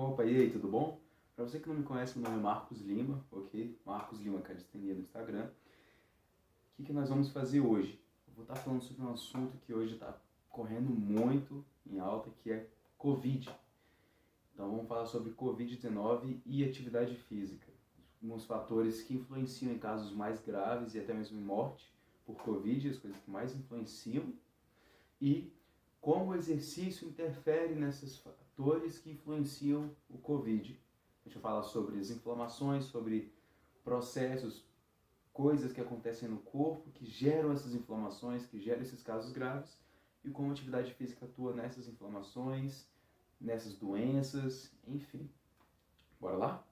Opa, e aí, tudo bom? Para você que não me conhece, meu nome é Marcos Lima, ok? Marcos Lima Calistenia no Instagram. O que nós vamos fazer hoje? Eu vou estar falando sobre um assunto que hoje está correndo muito em alta, que é Covid. Então vamos falar sobre Covid-19 e atividade física. Alguns fatores que influenciam em casos mais graves e até mesmo em morte por Covid, as coisas que mais influenciam. E como o exercício interfere nesses fatores que influenciam o Covid. A gente vai falar sobre as inflamações, sobre processos, coisas que acontecem no corpo, que geram essas inflamações, que geram esses casos graves, e como a atividade física atua nessas inflamações, nessas doenças, enfim. Bora lá?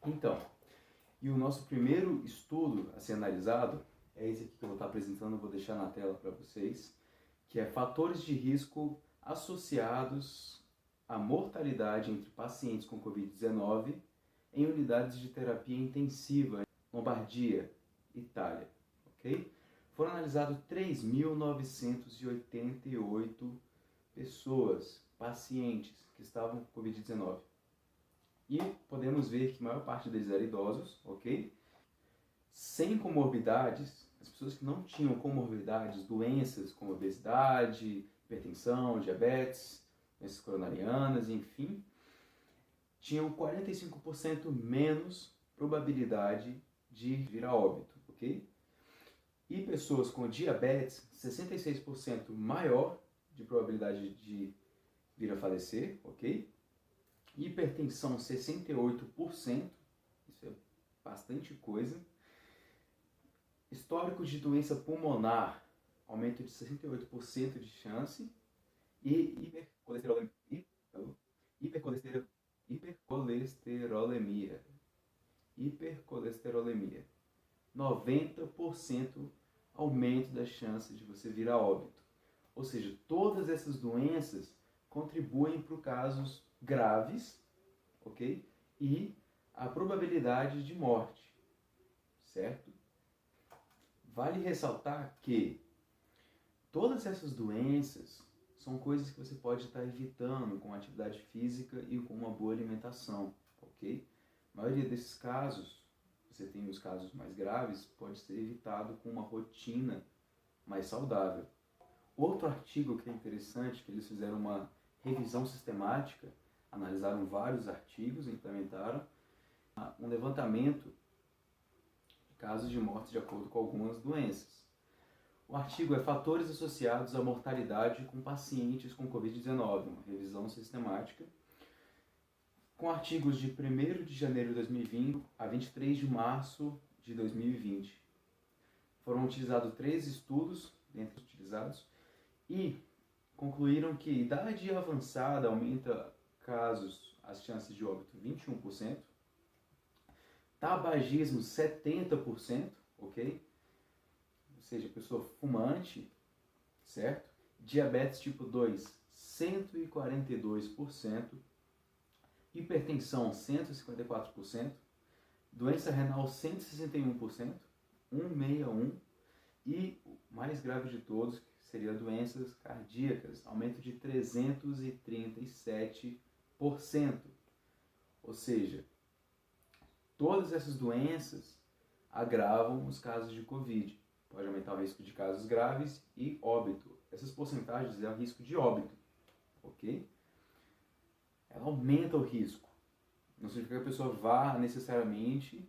Então, e o nosso primeiro estudo a ser analisado é esse aqui que eu vou estar apresentando, eu vou deixar na tela para vocês, que é fatores de risco associados à mortalidade entre pacientes com Covid-19 em unidades de terapia intensiva, Lombardia, Itália, ok? Foram analisados 3.988 pessoas, pacientes que estavam com Covid-19. E podemos ver que a maior parte deles eram idosos, ok? Sem comorbidades, as pessoas que não tinham comorbidades, doenças como obesidade, hipertensão, diabetes, doenças coronarianas, enfim, tinham 45% menos probabilidade de vir a óbito, ok? E pessoas com diabetes, 66% maior de probabilidade de vir a falecer, ok? Hipertensão, 68%, isso é bastante coisa. Histórico de doença pulmonar, aumento de 68% de chance. E hipercolesterolemia. 90% aumento da chance de você vir a óbito. Ou seja, todas essas doenças contribuem para casos graves, ok? E a probabilidade de morte, certo? Vale ressaltar que todas essas doenças são coisas que você pode estar evitando com atividade física e com uma boa alimentação, ok? A maioria desses casos, você tem os casos mais graves, pode ser evitado com uma rotina mais saudável. Outro artigo que é interessante, que eles fizeram uma revisão sistemática, analisaram vários artigos e implementaram um levantamento de casos de morte de acordo com algumas doenças. O artigo é Fatores associados à mortalidade com pacientes com Covid-19, uma revisão sistemática, com artigos de 1º de janeiro de 2020 a 23 de março de 2020. Foram utilizados 3 estudos, dentre os utilizados, e concluíram que idade avançada aumenta as chances de óbito 21%, tabagismo 70%, ok? Ou seja, pessoa fumante, certo? Diabetes tipo 2, 142%, hipertensão 154%, doença renal 161%, 161%, e o mais grave de todos, que seria doenças cardíacas, aumento de 337%. Ou seja, todas essas doenças agravam os casos de Covid. Pode aumentar o risco de casos graves e óbito. Essas porcentagens é o risco de óbito, ok? Ela aumenta o risco. Não significa que a pessoa vá necessariamente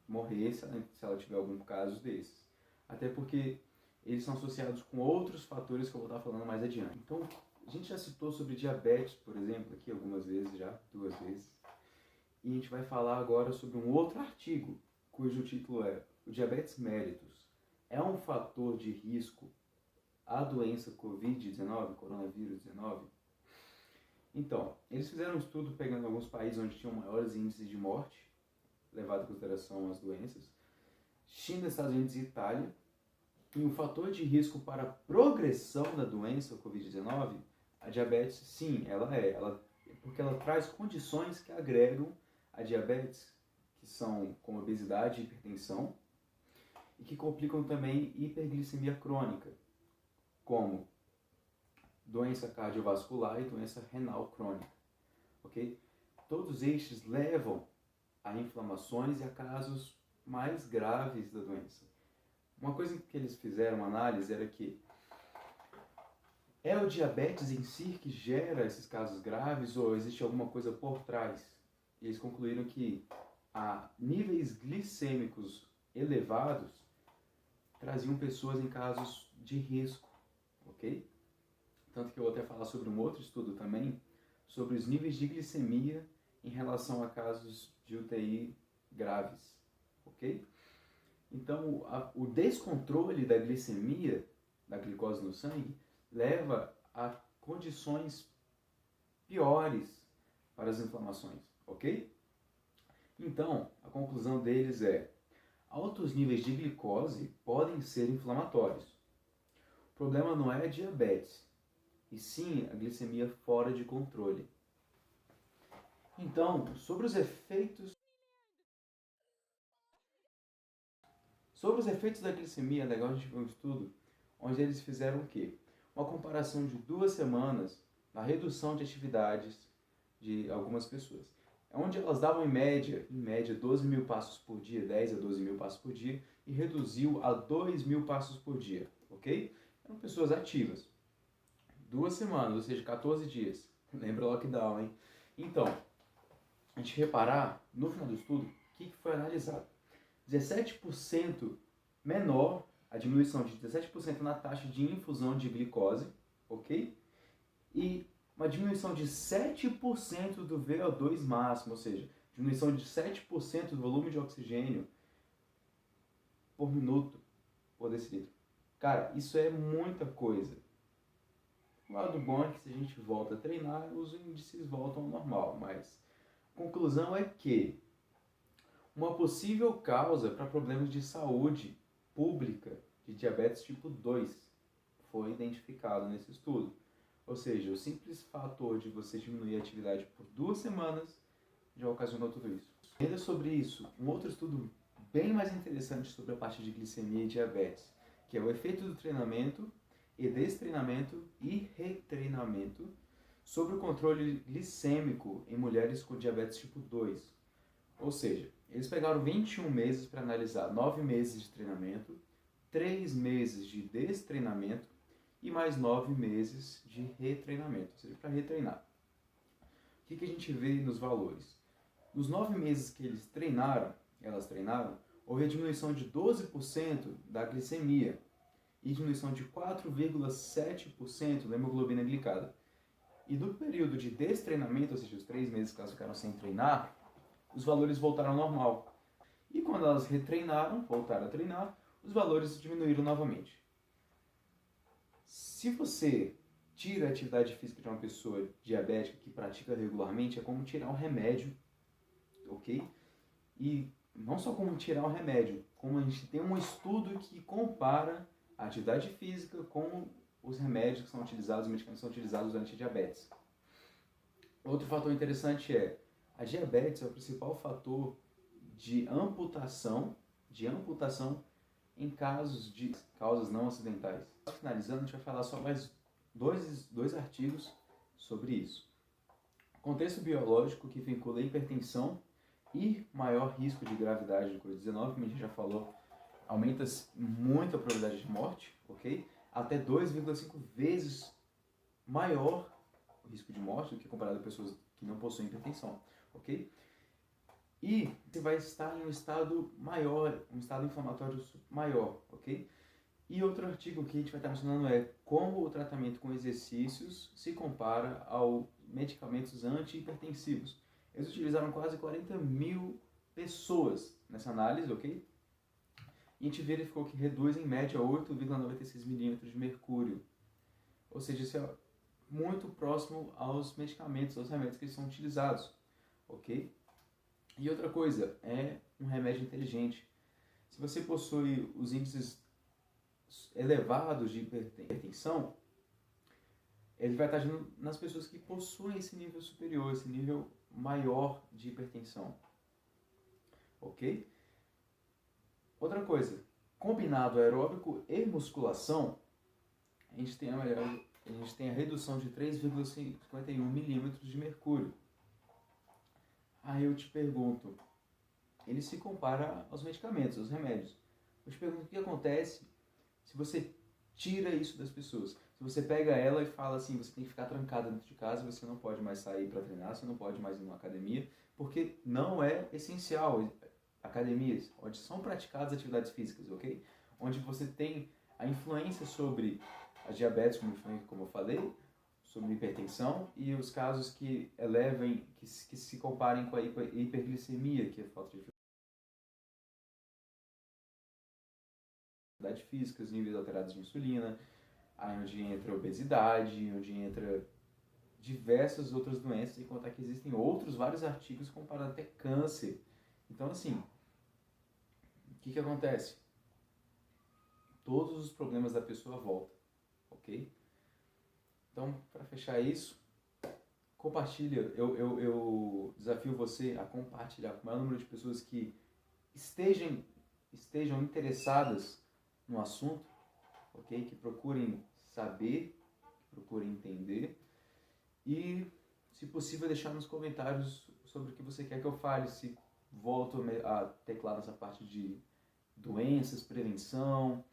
morrer se ela tiver algum caso desses. Até porque eles são associados com outros fatores que eu vou estar falando mais adiante. Então, a gente já citou sobre diabetes, por exemplo, aqui algumas vezes já, 2 vezes. E a gente vai falar agora sobre um outro artigo, cujo título é O diabetes mellitus é um fator de risco à doença Covid-19, coronavírus 19? Então, eles fizeram um estudo pegando alguns países onde tinham maiores índices de morte, levado em consideração as doenças, China, Estados Unidos e Itália, e o fator de risco para a progressão da doença Covid-19, a diabetes, sim, porque ela traz condições que agregam a diabetes, que são como obesidade e hipertensão, e que complicam também hiperglicemia crônica, como doença cardiovascular e doença renal crônica, ok? Todos estes levam a inflamações e a casos mais graves da doença. Uma coisa que eles fizeram uma análise era que é o diabetes em si que gera esses casos graves ou existe alguma coisa por trás? E eles concluíram que níveis glicêmicos elevados traziam pessoas em casos de risco, ok? Tanto que eu vou até falar sobre um outro estudo também, sobre os níveis de glicemia em relação a casos de UTI graves, ok? Então, o descontrole da glicemia, da glicose no sangue, leva a condições piores para as inflamações, ok? Então, a conclusão deles é: altos níveis de glicose podem ser inflamatórios. O problema não é a diabetes, e sim a glicemia fora de controle. Então, sobre os efeitos da glicemia, é legal a gente ver um estudo onde eles fizeram o quê? Uma comparação de 2 semanas na redução de atividades de algumas pessoas. Onde elas davam em média 12 mil passos por dia, 10 a 12 mil passos por dia, e reduziu a 2 mil passos por dia, ok? Eram pessoas ativas. 2 semanas, ou seja, 14 dias. Lembra o lockdown, hein? Então, a gente reparar, no final do estudo, o que foi analisado? 17% menor, a diminuição de 17% na taxa de infusão de glicose, ok? E uma diminuição de 7% do VO2 máximo, ou seja, diminuição de 7% do volume de oxigênio por minuto por decilitro. Cara, isso é muita coisa. O lado bom é que se a gente volta a treinar, os índices voltam ao normal, mas a conclusão é que uma possível causa para problemas de saúde pública de diabetes tipo 2 foi identificado nesse estudo. Ou seja, o simples fator de você diminuir a atividade por 2 semanas já ocasionou tudo isso. Ainda sobre isso, um outro estudo bem mais interessante sobre a parte de glicemia e diabetes, que é o efeito do treinamento e destreinamento e retreinamento sobre o controle glicêmico em mulheres com diabetes tipo 2. Ou seja, eles pegaram 21 meses para analisar 9 meses de treinamento, 3 meses de destreinamento e mais 9 meses de retreinamento, ou seja, para retreinar. O que a gente vê nos valores? Nos 9 meses que elas treinaram, houve a diminuição de 12% da glicemia e diminuição de 4,7% da hemoglobina glicada. E no período de destreinamento, ou seja, os 3 meses que elas ficaram sem treinar, os valores voltaram ao normal. E quando elas retreinaram, voltaram a treinar, os valores diminuíram novamente. Se você tira a atividade física de uma pessoa diabética que pratica regularmente, é como tirar um remédio, ok? E não só como tirar um remédio, como a gente tem um estudo que compara a atividade física com os remédios que são utilizados, os medicamentos que são utilizados durante a diabetes. Outro fator interessante é, a diabetes é o principal fator de amputação em casos de causas não acidentais. Finalizando, a gente vai falar só mais dois artigos sobre isso. Contexto biológico que vincula hipertensão e maior risco de gravidade de Covid-19, como a gente já falou, aumenta muito a probabilidade de morte, ok? Até 2,5 vezes maior o risco de morte do que comparado a pessoas que não possuem hipertensão, ok? E você vai estar em um estado maior, um estado inflamatório maior, ok? E outro artigo que a gente vai estar mencionando é como o tratamento com exercícios se compara aos medicamentos antihipertensivos. Eles utilizaram quase 40 mil pessoas nessa análise, ok? E a gente verificou que reduz em média 8,96 milímetros de mercúrio. Ou seja, isso é muito próximo aos medicamentos, aos remédios que eles são utilizados, ok? E outra coisa, é um remédio inteligente. Se você possui os índices elevados de hipertensão, ele vai estar agindo nas pessoas que possuem esse nível superior, esse nível maior de hipertensão. Ok? Outra coisa, combinado aeróbico e musculação a gente tem a redução de 3,51 milímetros de mercúrio. Aí eu te pergunto, ele se compara aos medicamentos, aos remédios. Eu te pergunto o que acontece se você tira isso das pessoas. Se você pega ela e fala assim, você tem que ficar trancada dentro de casa, você não pode mais sair para treinar, você não pode mais ir numa academia, porque não é essencial. Academias onde são praticadas atividades físicas, ok? Onde você tem a influência sobre a diabetes, como eu falei, sobre hipertensão e os casos que elevem, que se comparem com a hiperglicemia, que é a falta de atividade física, os níveis alterados de insulina, aí onde entra a obesidade, onde entra diversas outras doenças, e contar que existem outros vários artigos comparando até câncer. Então, assim, o que acontece? Todos os problemas da pessoa voltam, ok? Então, para fechar isso, compartilha. Eu desafio você a compartilhar com o maior número de pessoas que estejam interessadas no assunto, ok? Que procurem saber, que procurem entender e, se possível, deixar nos comentários sobre o que você quer que eu fale, se volto a teclar nessa parte de doenças, prevenção,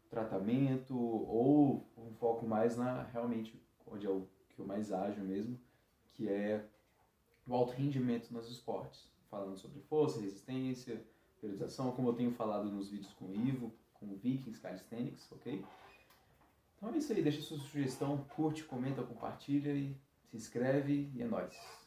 tratamento, ou um foco mais na realmente onde é o que eu mais ajo mesmo, que é o alto rendimento nos esportes, falando sobre força, resistência, periodização, como eu tenho falado nos vídeos com o Ivo, com o Vikings Calisthenics, ok? Então é isso aí, deixa sua sugestão, curte, comenta, compartilha e se inscreve e é nóis!